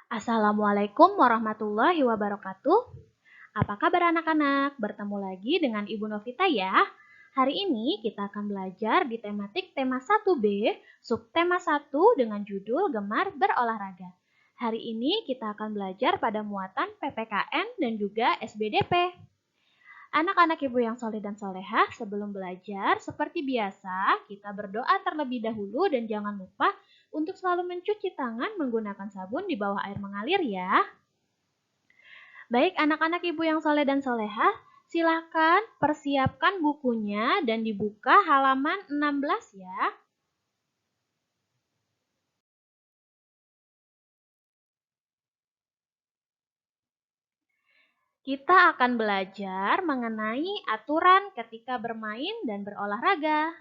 Assalamualaikum warahmatullahi wabarakatuh. Apa kabar anak-anak? Bertemu lagi dengan Ibu Novita ya. Hari ini kita akan belajar di tematik tema 1B, subtema 1 dengan judul Gemar Berolahraga. Hari ini kita akan belajar pada muatan PPKN dan juga SBDP. Anak-anak ibu yang soleh dan solehah, sebelum belajar, seperti biasa, kita berdoa terlebih dahulu dan jangan lupa untuk selalu mencuci tangan menggunakan sabun di bawah air mengalir ya. Baik anak-anak ibu yang soleh dan solehah, silakan persiapkan bukunya dan dibuka halaman 16 ya. Kita akan belajar mengenai aturan ketika bermain dan berolahraga.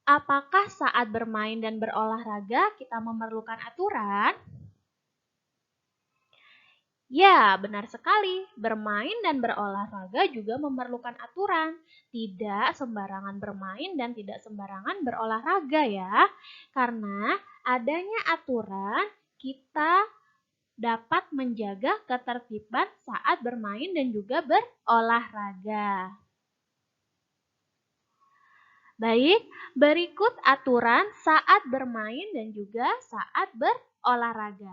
Apakah saat bermain dan berolahraga kita memerlukan aturan? Ya, benar sekali. Bermain dan berolahraga juga memerlukan aturan. Tidak sembarangan bermain dan tidak sembarangan berolahraga ya. Karena adanya aturan, kita dapat menjaga ketertiban saat bermain dan juga berolahraga. Baik, berikut aturan saat bermain dan juga saat berolahraga.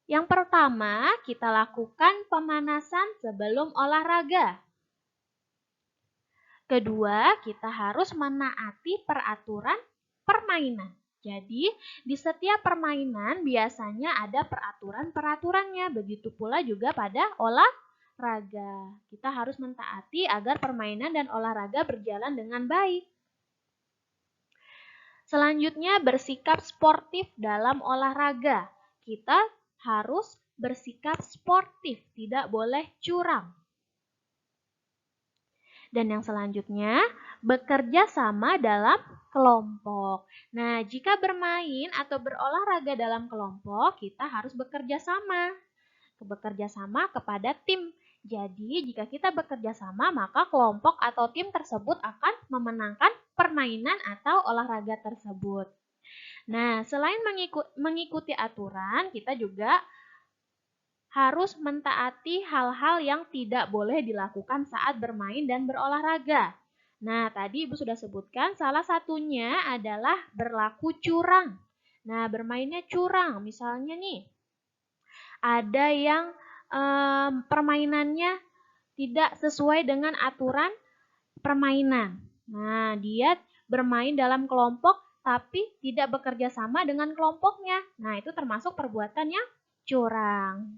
Yang pertama, kita lakukan pemanasan sebelum olahraga. Kedua, kita harus menaati peraturan permainan. Jadi, di setiap permainan biasanya ada peraturan-peraturannya. Begitu pula juga pada olahraga. Kita harus mentaati agar permainan dan olahraga berjalan dengan baik. Selanjutnya, bersikap sportif dalam olahraga. Kita harus bersikap sportif, tidak boleh curang. Dan yang selanjutnya, bekerja sama dalam kelompok. Nah, jika bermain atau berolahraga dalam kelompok, kita harus bekerja sama. Bekerja sama kepada tim. Jadi, jika kita bekerja sama, maka kelompok atau tim tersebut akan memenangkan permainan atau olahraga tersebut. Nah, selain mengikuti aturan, kita juga harus mentaati hal-hal yang tidak boleh dilakukan saat bermain dan berolahraga. Nah, tadi Ibu sudah sebutkan salah satunya adalah berlaku curang. Nah, bermainnya curang. Misalnya nih, ada yang permainannya tidak sesuai dengan aturan permainan. Nah, dia bermain dalam kelompok tapi tidak bekerja sama dengan kelompoknya. Nah, itu termasuk perbuatan yang curang.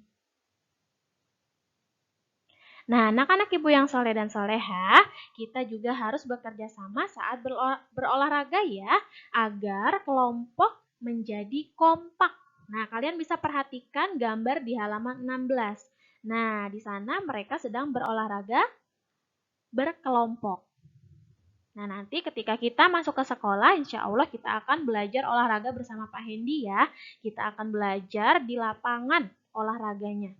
Nah, anak-anak ibu yang soleh dan soleha, kita juga harus bekerja sama saat berolahraga ya, agar kelompok menjadi kompak. Nah, kalian bisa perhatikan gambar di halaman 16. Nah, di sana mereka sedang berolahraga berkelompok. Nah, nanti ketika kita masuk ke sekolah, insya Allah kita akan belajar olahraga bersama Pak Hendi ya. Kita akan belajar di lapangan olahraganya.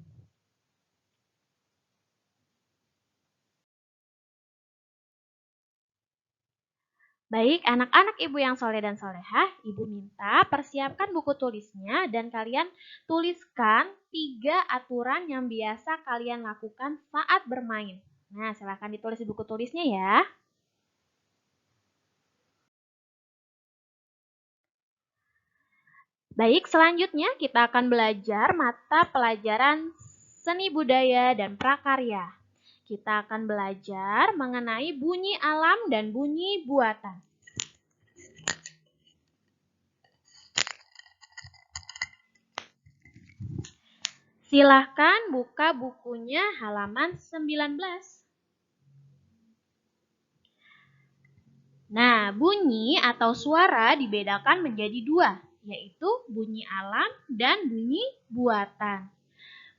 Baik, anak-anak ibu yang soleh dan solehah, ibu minta persiapkan buku tulisnya dan kalian tuliskan 3 aturan yang biasa kalian lakukan saat bermain. Nah, silahkan ditulis di buku tulisnya ya. Baik, selanjutnya kita akan belajar mata pelajaran seni budaya dan prakarya. Kita akan belajar mengenai bunyi alam dan bunyi buatan. Silahkan buka bukunya halaman 19. Nah, bunyi atau suara dibedakan menjadi 2, yaitu bunyi alam dan bunyi buatan.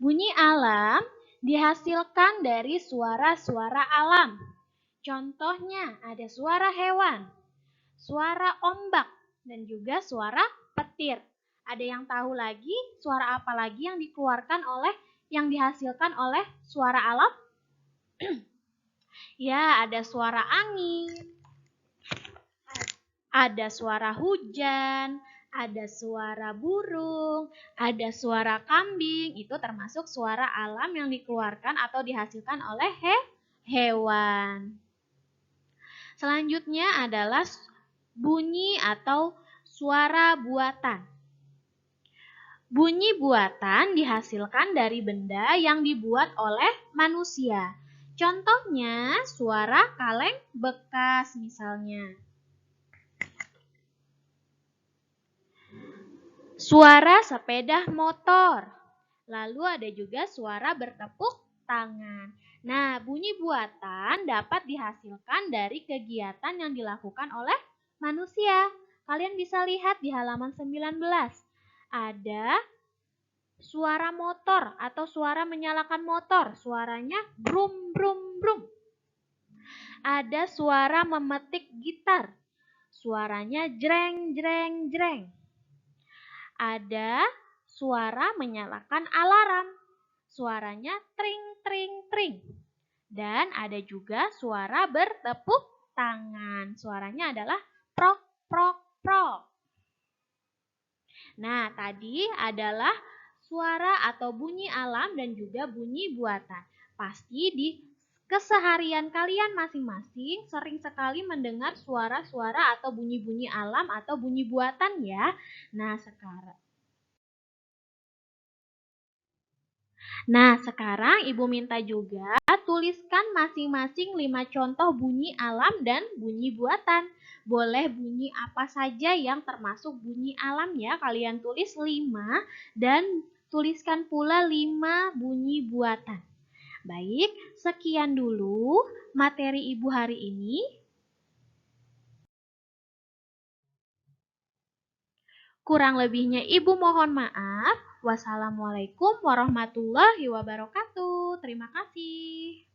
Bunyi alam dihasilkan dari suara-suara alam. Contohnya ada suara hewan, suara ombak, dan juga suara petir. Ada yang tahu lagi suara apa lagi yang dihasilkan oleh suara alam? Ya, ada suara angin, Ada suara hujan, ada suara burung, ada suara kambing. Itu termasuk suara alam yang dikeluarkan atau dihasilkan oleh hewan. Selanjutnya adalah bunyi atau suara buatan. Bunyi buatan dihasilkan dari benda yang dibuat oleh manusia. Contohnya suara kaleng bekas misalnya. Suara sepeda motor. Lalu ada juga suara bertepuk tangan. Nah, bunyi buatan dapat dihasilkan dari kegiatan yang dilakukan oleh manusia. Kalian bisa lihat di halaman 19. Ada suara motor atau suara menyalakan motor. Suaranya brum brum brum. Ada suara memetik gitar. Suaranya jreng jreng jreng. Ada suara menyalakan alarm. Suaranya tring tring tring. Dan ada juga suara bertepuk tangan. Suaranya adalah prok prok prok. Nah, tadi adalah suara atau bunyi alam dan juga bunyi buatan. Pasti di keseharian kalian masing-masing sering sekali mendengar suara-suara atau bunyi-bunyi alam atau bunyi buatan ya. Nah, sekarang Ibu minta juga tuliskan masing-masing 5 contoh bunyi alam dan bunyi buatan. Boleh bunyi apa saja yang termasuk bunyi alam ya. Kalian tulis 5 dan tuliskan pula 5 bunyi buatan. Baik, sekian dulu materi Ibu hari ini. Kurang lebihnya Ibu mohon maaf. Wassalamualaikum warahmatullahi wabarakatuh. Terima kasih.